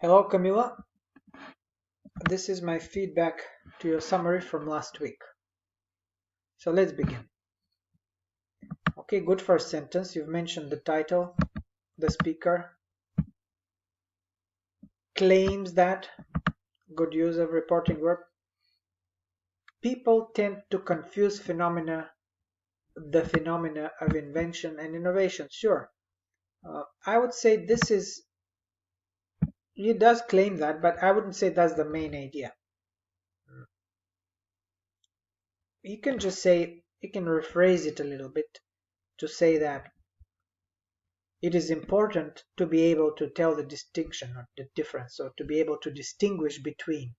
Hello, Camila. This is my feedback to your summary from last week. So let's begin. Okay, good first sentence. You've mentioned the title. The speaker claims that. Good use of reporting verb. People tend to confuse the phenomena of invention and innovation. Sure. I would say it does claim that, but I wouldn't say that's the main idea. You can rephrase it a little bit to say that it is important to be able to tell the distinction or the difference, or to be able to distinguish between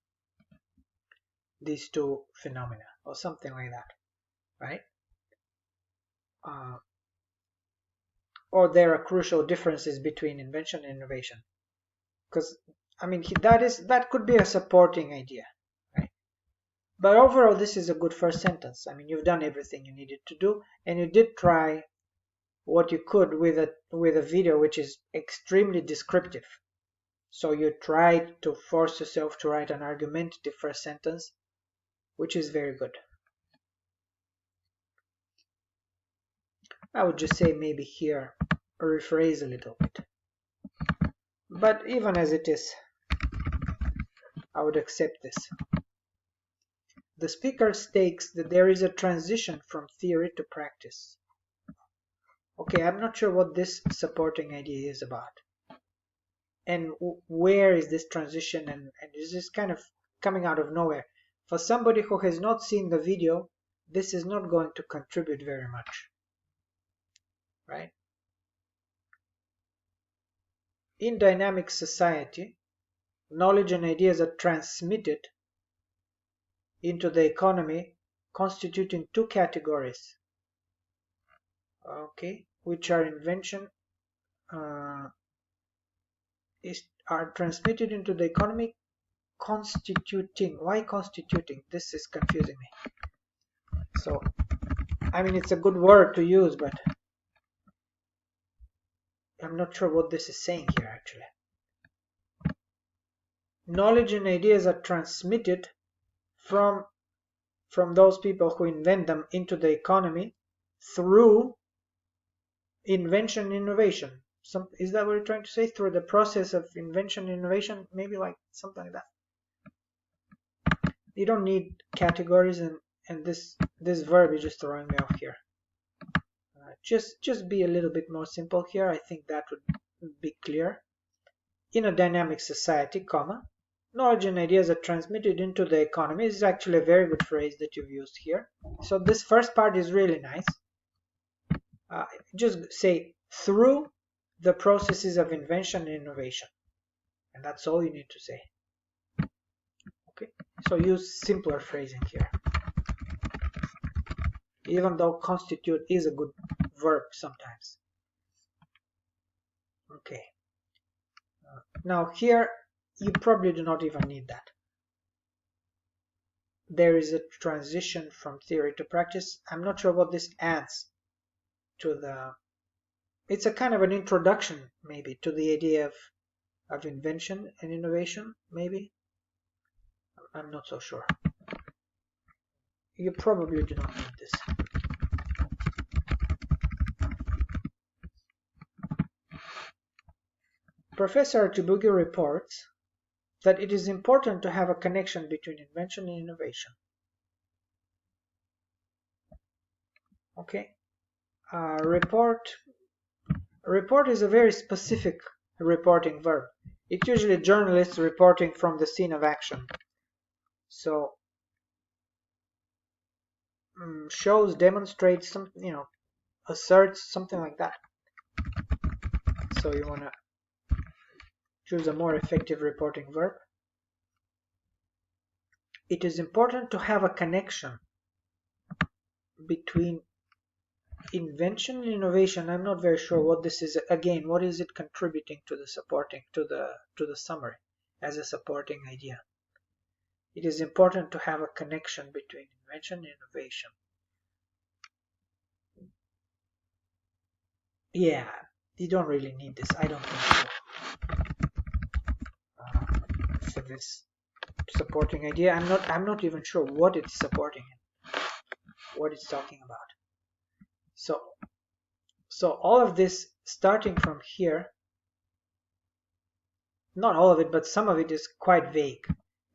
these two phenomena or something like that, right? Or there are crucial differences between invention and innovation, because that could be a supporting idea, right? But overall, this is a good first sentence. You've done everything you needed to do, and you did try what you could with a video which is extremely descriptive. So you tried to force yourself to write an argumentative first sentence, which is very good. I would just say maybe here rephrase a little bit. But even as it is, I would accept this. The speaker states that there is a transition from theory to practice. Okay, I'm not sure what this supporting idea is about. And where is this transition, and is this kind of coming out of nowhere? For somebody who has not seen the video, this is not going to contribute very much, right? In dynamic society, knowledge and ideas are transmitted into the economy, constituting two categories, okay, which are invention, are transmitted into the economy, constituting. Why constituting? This is confusing me. So, it's a good word to use, but I'm not sure what this is saying here actually. Knowledge and ideas are transmitted from those people who invent them into the economy through invention and innovation. Is that what you're trying to say? Through the process of invention and innovation? Maybe like something like that. You don't need categories, and this verb is just throwing me off here. Just be a little bit more simple here. I think that would be clear. In a dynamic society, knowledge and ideas are transmitted into the economy. This is actually a very good phrase that you've used here. So this first part is really nice. Just say through the processes of invention and innovation, and that's all you need to say. Okay, so use simpler phrasing here, even though constitute is a good verb sometimes. Okay, now here you probably do not even need that. There is a transition from theory to practice. I'm not sure what this adds to the. It's a kind of an introduction maybe to the idea of invention and innovation, maybe. I'm not so sure. You probably do not need this. Professor Archibugi reports that it is important to have a connection between invention and innovation. Okay. Report is a very specific reporting verb. It's usually journalists reporting from the scene of action. So shows, demonstrates, asserts, something like that. So you want to choose a more effective reporting verb. It is important to have a connection between invention and innovation. I'm not very sure what this is. Again, what is it contributing to the supporting, to the summary as a supporting idea? It is important to have a connection between invention and innovation. Yeah, you don't really need this. I don't think so. of this supporting idea. I'm not even sure what it's supporting, what it's talking about. So all of this starting from here, not all of it, but some of it is quite vague.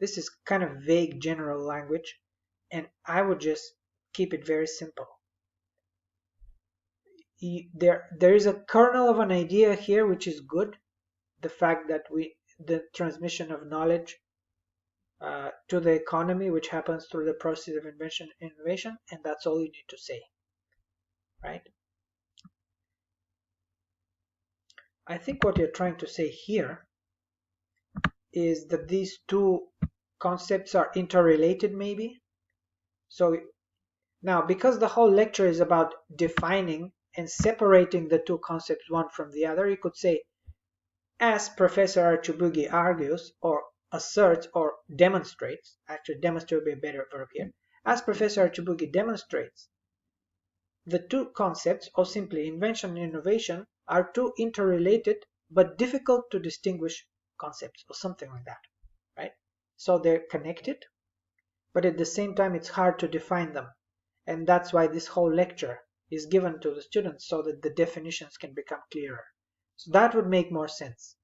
This is kind of vague general language, and I would just keep it very simple. There is a kernel of an idea here which is good. The fact that the transmission of knowledge to the economy, which happens through the process of innovation, and that's all you need to say, right? I think what you're trying to say here is that these two concepts are interrelated, maybe. So now, because the whole lecture is about defining and separating the two concepts one from the other, you could say, as Professor Archibugi argues, or asserts, or demonstrates, actually demonstrate would be a better verb here, as Professor Archibugi demonstrates, the two concepts, or simply invention and innovation, are two interrelated but difficult to distinguish concepts, or something like that, right? So they're connected, but at the same time it's hard to define them, and that's why this whole lecture is given to the students, so that the definitions can become clearer. So that would make more sense.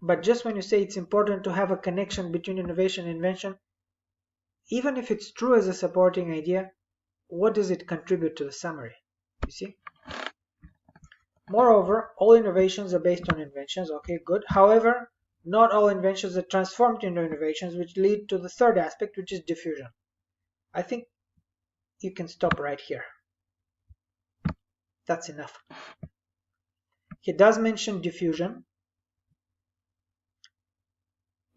But just when you say it's important to have a connection between innovation and invention, even if it's true as a supporting idea, what does it contribute to the summary? You see? Moreover, all innovations are based on inventions. Okay, good. However, not all inventions are transformed into innovations, which lead to the third aspect, which is diffusion. I think you can stop right here. That's enough. He does mention diffusion,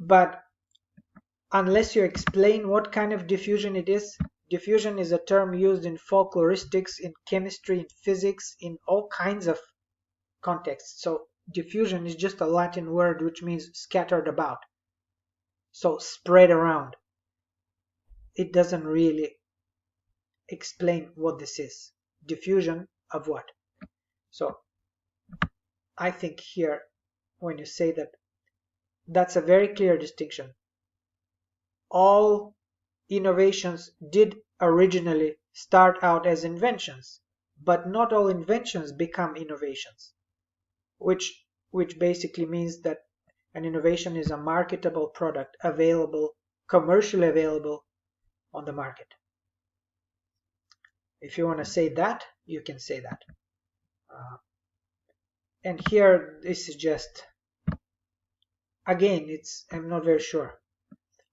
but unless you explain what kind of diffusion it is, diffusion is a term used in folkloristics, in chemistry, in physics, in all kinds of contexts. So diffusion is just a Latin word which means scattered about. So spread around. It doesn't really explain what this is. Diffusion of what? So I think here, when you say that, that's a very clear distinction. All innovations did originally start out as inventions, but not all inventions become innovations, which basically means that an innovation is a marketable product available, commercially available on the market. If you want to say that, you can say that. And here, this is just, again, I'm not very sure.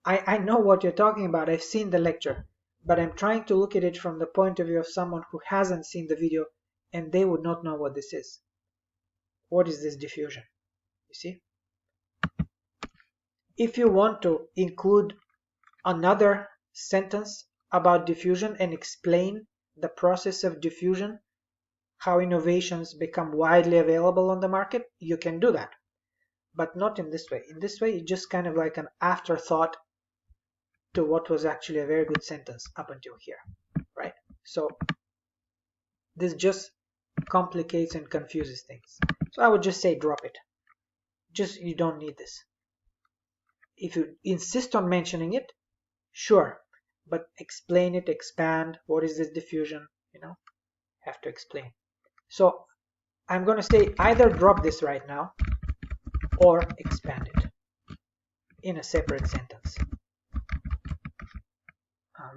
I know what you're talking about. I've seen the lecture, but I'm trying to look at it from the point of view of someone who hasn't seen the video, and they would not know what this is. What is this diffusion? You see? If you want to include another sentence about diffusion and explain the process of diffusion, how innovations become widely available on the market, you can do that. But not in this way. In this way, it's just kind of like an afterthought to what was actually a very good sentence up until here, right? So this just complicates and confuses things. So I would just say drop it. Just, you don't need this. If you insist on mentioning it, sure, but explain it, expand. What is this diffusion? Have to explain. So I'm going to say either drop this right now or expand it in a separate sentence,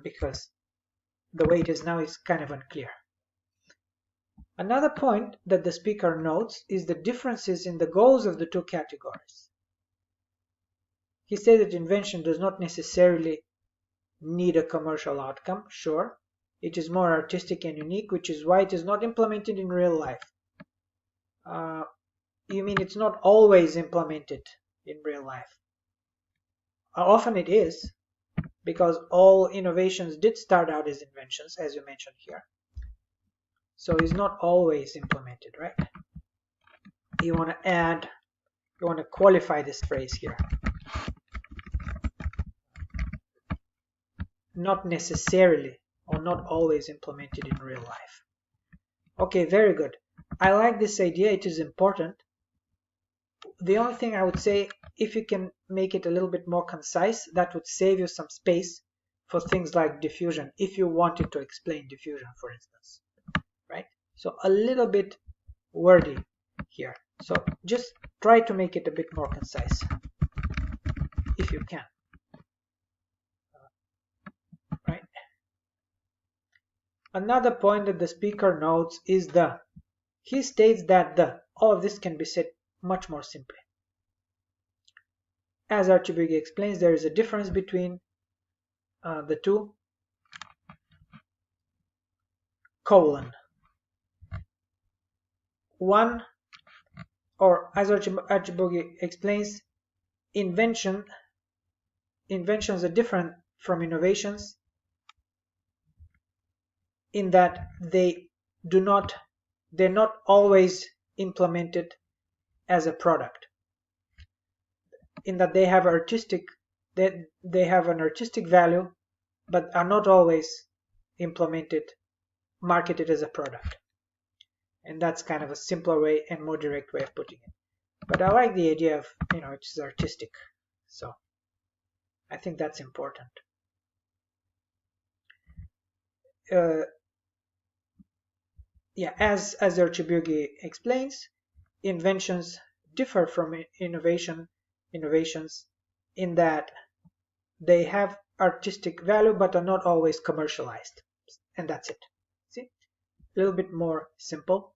because the way it is now is kind of unclear. Another point that the speaker notes is the differences in the goals of the two categories. He said that invention does not necessarily need a commercial outcome. Sure, it is more artistic and unique, which is why it is not implemented in real life. You mean it's not always implemented in real life? Often it is, because all innovations did start out as inventions, as you mentioned here. So it's not always implemented, right? You want to qualify this phrase here. Not necessarily or not always implemented in real life. Okay, very good. I like this idea. It is important. The only thing I would say, if you can make it a little bit more concise, that would save you some space for things like diffusion, if you wanted to explain diffusion, for instance, right? So a little bit wordy here. So just try to make it a bit more concise, if you can, right? Another point that the speaker notes is he states that all of this can be said much more simply. As Archibuggi explains, there is a difference between the two, colon. One, or as Archibuggi explains, inventions are different from innovations in that they're not always implemented as a product, in that they have an artistic value, but are not always marketed as a product. And that's kind of a simpler way and more direct way of putting it. But I like the idea of, it's artistic. So I think that's important. As Archibuggi explains, inventions differ from innovations in that they have artistic value but are not always commercialized. And that's it. See? A little bit more simple,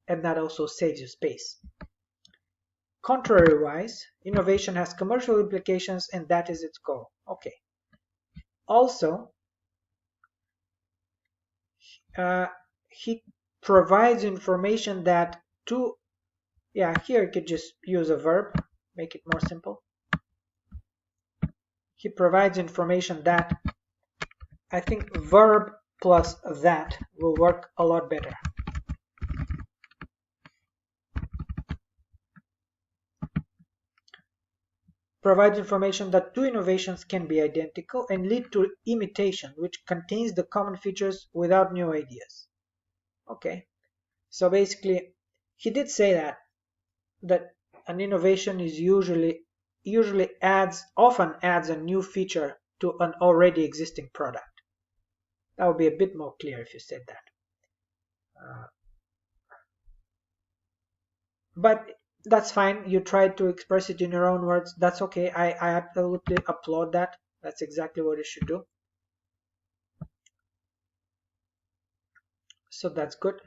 and that also saves you space. Contrary-wise, innovation has commercial implications, and that is its goal. Okay. Also, he provides information that here you could just use a verb, make it more simple. He provides information that I think verb plus that will work a lot better. Provides information that two innovations can be identical and lead to imitation, which contains the common features without new ideas. Okay, so basically he did say that an innovation is often adds a new feature to an already existing product. That would be a bit more clear if you said that. But that's fine. You tried to express it in your own words. That's okay. I absolutely applaud that. That's exactly what you should do. So that's good.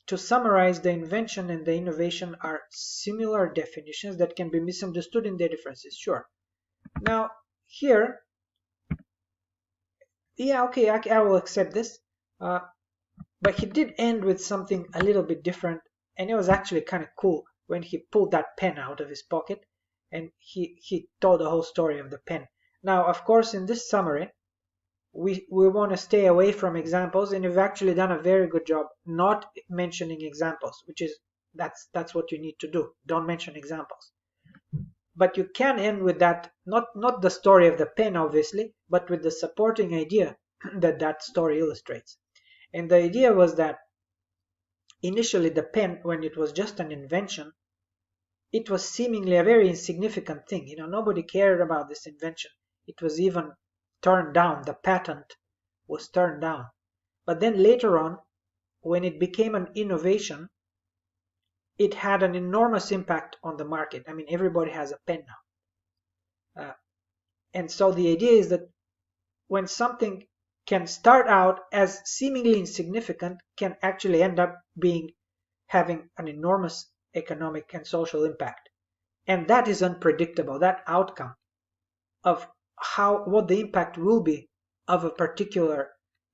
To summarize, the invention and the innovation are similar definitions that can be misunderstood in their differences. Sure. Now, here, okay, I will accept this. But he did end with something a little bit different, and it was actually kind of cool when he pulled that pen out of his pocket and he told the whole story of the pen. Now, of course, in this summary, we want to stay away from examples, and you've actually done a very good job not mentioning examples, which is that's what you need to do. Don't mention examples. But you can end with that, not the story of the pen, obviously, but with the supporting idea that story illustrates. And the idea was that initially the pen, when it was just an invention, it was seemingly a very insignificant thing. Nobody cared about this invention. It was even turned down. The patent was turned down. But then later on, when it became an innovation, it had an enormous impact on the market. I mean, everybody has a pen now. And so the idea is that when something can start out as seemingly insignificant, can actually end up having an enormous economic and social impact. And that is unpredictable. That outcome of what the impact will be of a particular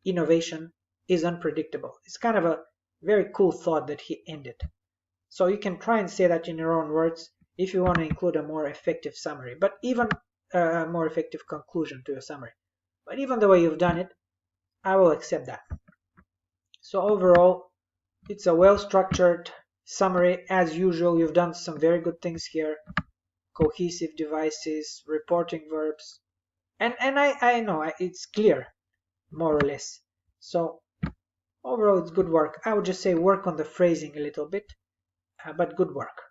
innovation is unpredictable. It's kind of a very cool thought that he ended. So you can try and say that in your own words if you want to include a more effective summary, but even a more effective conclusion to your summary. But even the way you've done it, I will accept that. So overall, it's a well-structured summary. As usual, you've done some very good things here. Cohesive devices, reporting verbs. And I know it's clear, more or less. So overall, it's good work. I would just say work on the phrasing a little bit, but good work.